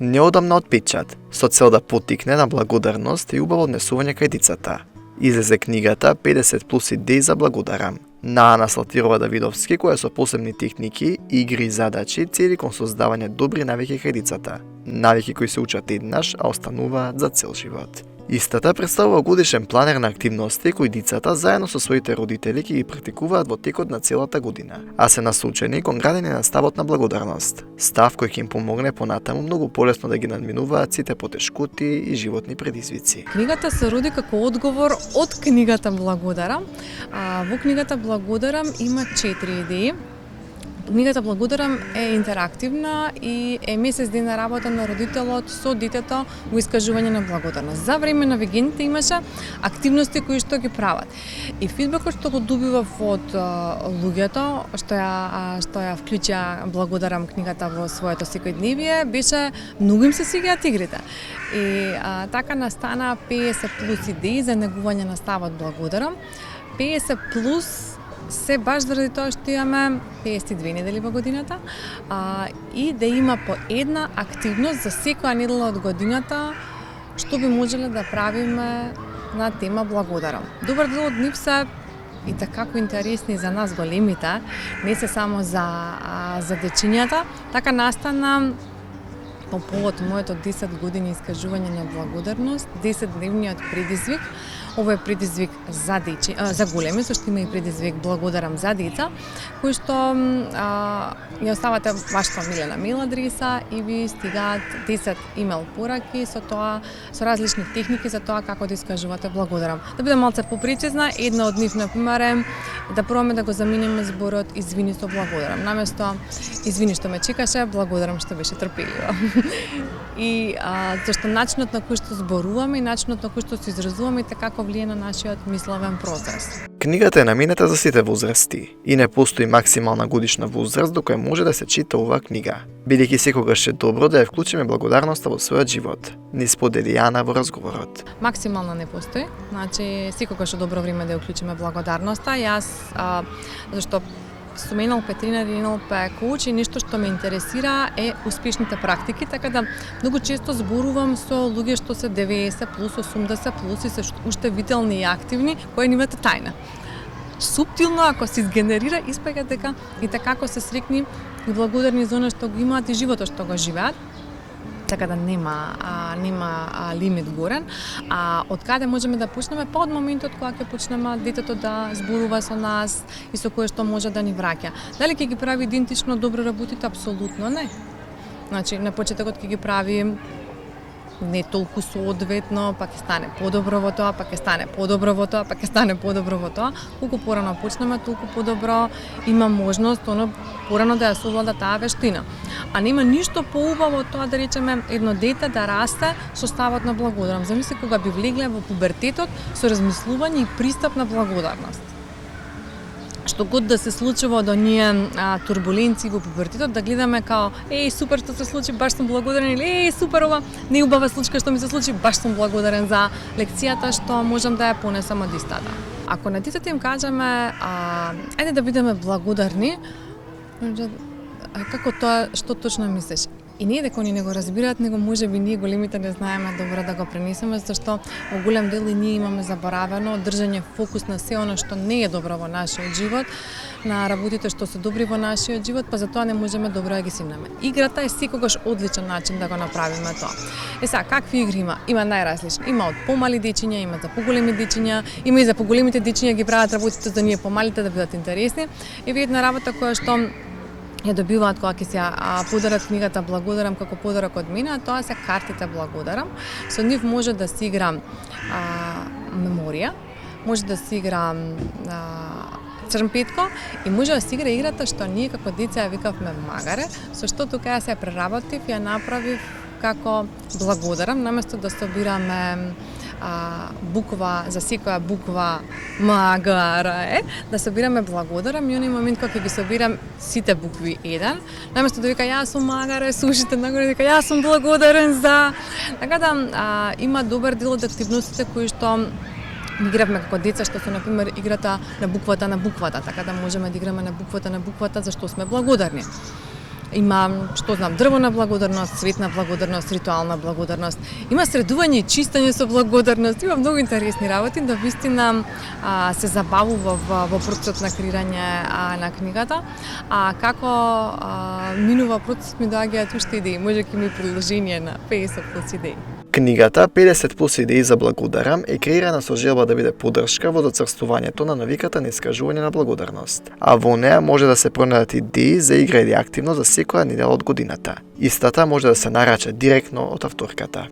Неодамна од печат, со цел да поттикне на благодарност и убаво однесување кај децата. Излезе книгата 50 плюс идеи за благодарам на Ана Слатирова Давидовски, која со посебни техники, игри и задачи цели кон создавање добри навики кај децата. Навики кои се учат еднаш, а остануваат за цел живот. Истата представува годишен планер на активности кои децата заедно со своите родители ќе ги практикуваат во текот на целата година, а се насочени кон градење на ставот на благодарност. Став кој ќе им помогне понатаму многу полесно да ги надминуваат сите потешкоти и животни предизвици. Книгата се роди како одговор од книгата Благодарам. Во книгата Благодарам има 4 идеи. Книгата Благодарам е интерактивна и е месец дена работа на родителот со детето во искажување на благодарност. За време на вегените имаше активности кои што ги прават. И фидбекот што го добивав од луѓето што ја вклучија Благодарам книгата во своето секојдневие беше многу им се свиѓаат игрите. И така настана 50 плюс идеи за негување на ставот Благодарам. 50 плюс се баш заради тоа што имаме 52 недели во годината и да има по една активност за секоја недела од годината што би можеле да правиме на тема Благодарам. Добар дел од нив се и такако интересни за нас големите, не се само за дечињата, така настана по повод моето 10 години искажување на благодарност, 10-дневниот предизвик. Ово е предизвик за големи, зашто има и предизвик Благодарам за деца, кои што ја оставате вашата омилена мейл адреса и ви стигаат 10 имейл пораки со различни техники за тоа како да искажувате благодарам. Да бидам малце попрецизна, една од нив например е да пробаме да го замениме зборот извини со благодарам. Наместо извини што ме чекаше, благодарам што беше трпелива. И зашто начинот на кој што зборуваме и начинот на кој што се изразуваме така влие на нашиот мисловен процес. Книгата е наминета за сите возрасти и не постои максимална годишна возраст до која може да се чита оваа книга, бидејќи секогаш е добро да ја вклучиме благодарноста во својот живот, ни сподели Ана во разговорот. Максимално не постои, значи секогаш е добро време да ја вклучиме благодарноста. Јас зашто сум Петрина НЛП коуч и нешто што ме интересира е успешните практики, така да многу често зборувам со луѓе што се 90 плюс, 80 плюс и се уште вителни и активни, кои нивната тајна. Суптилно ако се изгенерира, испаѓа дека и така ако се срекни и благодарни за она што го имаат и животот што го живеат, така да нема лимит горен. Од каде можеме да почнеме? Па од моментот кога ќе почнеме детето да зборува со нас и со кое што може да ни враќа. Дали ќе ги прави идентично добро работите? Апсолутно не. Значи, на почетокот ќе ги прави не толку соодветно, па ќе стане подобро во тоа, па ќе стане подобро во тоа, па ќе стане подобро во тоа. Колку порано почнеме, толку подобро има можност порано да ја совлада таа вештина. А нема ништо поубаво од тоа да речеме едно дете да расте со ставот на благодарам. Замисли кога би влегле во пубертетот со размислување и пристап на благодарност. Што год да се случува до ние турбуленции во пубертетот, да гледаме као супер што се случи, баш сум благодарен, или супер ова неубава случка што ми се случи, баш сум благодарен за лекцијата што можам да ја понесам од истата. Ако на децата им кажеме ајде да бидеме благодарни, како тоа што точно мислиш? И не дека они не го разбираат, него можеби ние големите не знаеме добро да го пренесеме, зашто во голем дел и ние имаме заборавено држање фокус на се оно што не е добро во нашиот живот, на работите што се добри во нашиот живот, па затоа не можеме добро да ги симнеме. Играта е секогаш одличен начин да го направиме тоа. Сега, какви игри има? Има најразлични. Има од помали дечиња, има за поголеми дечиња, има и за поголемите дечиња ги прават работите за ние помалите да бидат интересни. И една работа која што ја добиваат кога ќе се подарат книгата Благодарам како подарок од мене, а тоа се картите Благодарам. Со нив може да се игра меморија, може да се игра црнпетко и може да се игра играта што ние како деца ја викавме магаре, со што тука ја се преработив, ја направив како Благодарам, наместо да собираме буква за секоја буква магаре, да собираме благодарам и оној момент кога ќе ги собирам сите букви еден, наместо да вика јас сум магаре, слушате нагоре дека јас сум благодарен за. Така да има добар дел од активностите кои што игравме како деца, што се например играта на буквата, така да можеме да играме на буквата зашто сме благодарни. Има, што знам, дрвена благодарност, цветна благодарност, ритуална благодарност. Има средување и чистење со благодарност. Има многу интересни работи, да вистина се забавува во процесот на креирање на книгата. Како минува процесот ми доаѓаат уште идеи, можеки ми продолжение на 50 плюс идеи. Книгата 50 плюс идеи за благодарам е креирана со желба да биде поддршка во доцрстувањето на навиката на искажување на благодарност. А во неа може да се пронајдат идеи за игра или активност за секоја недела од годината. Истата може да се нарача директно од авторката.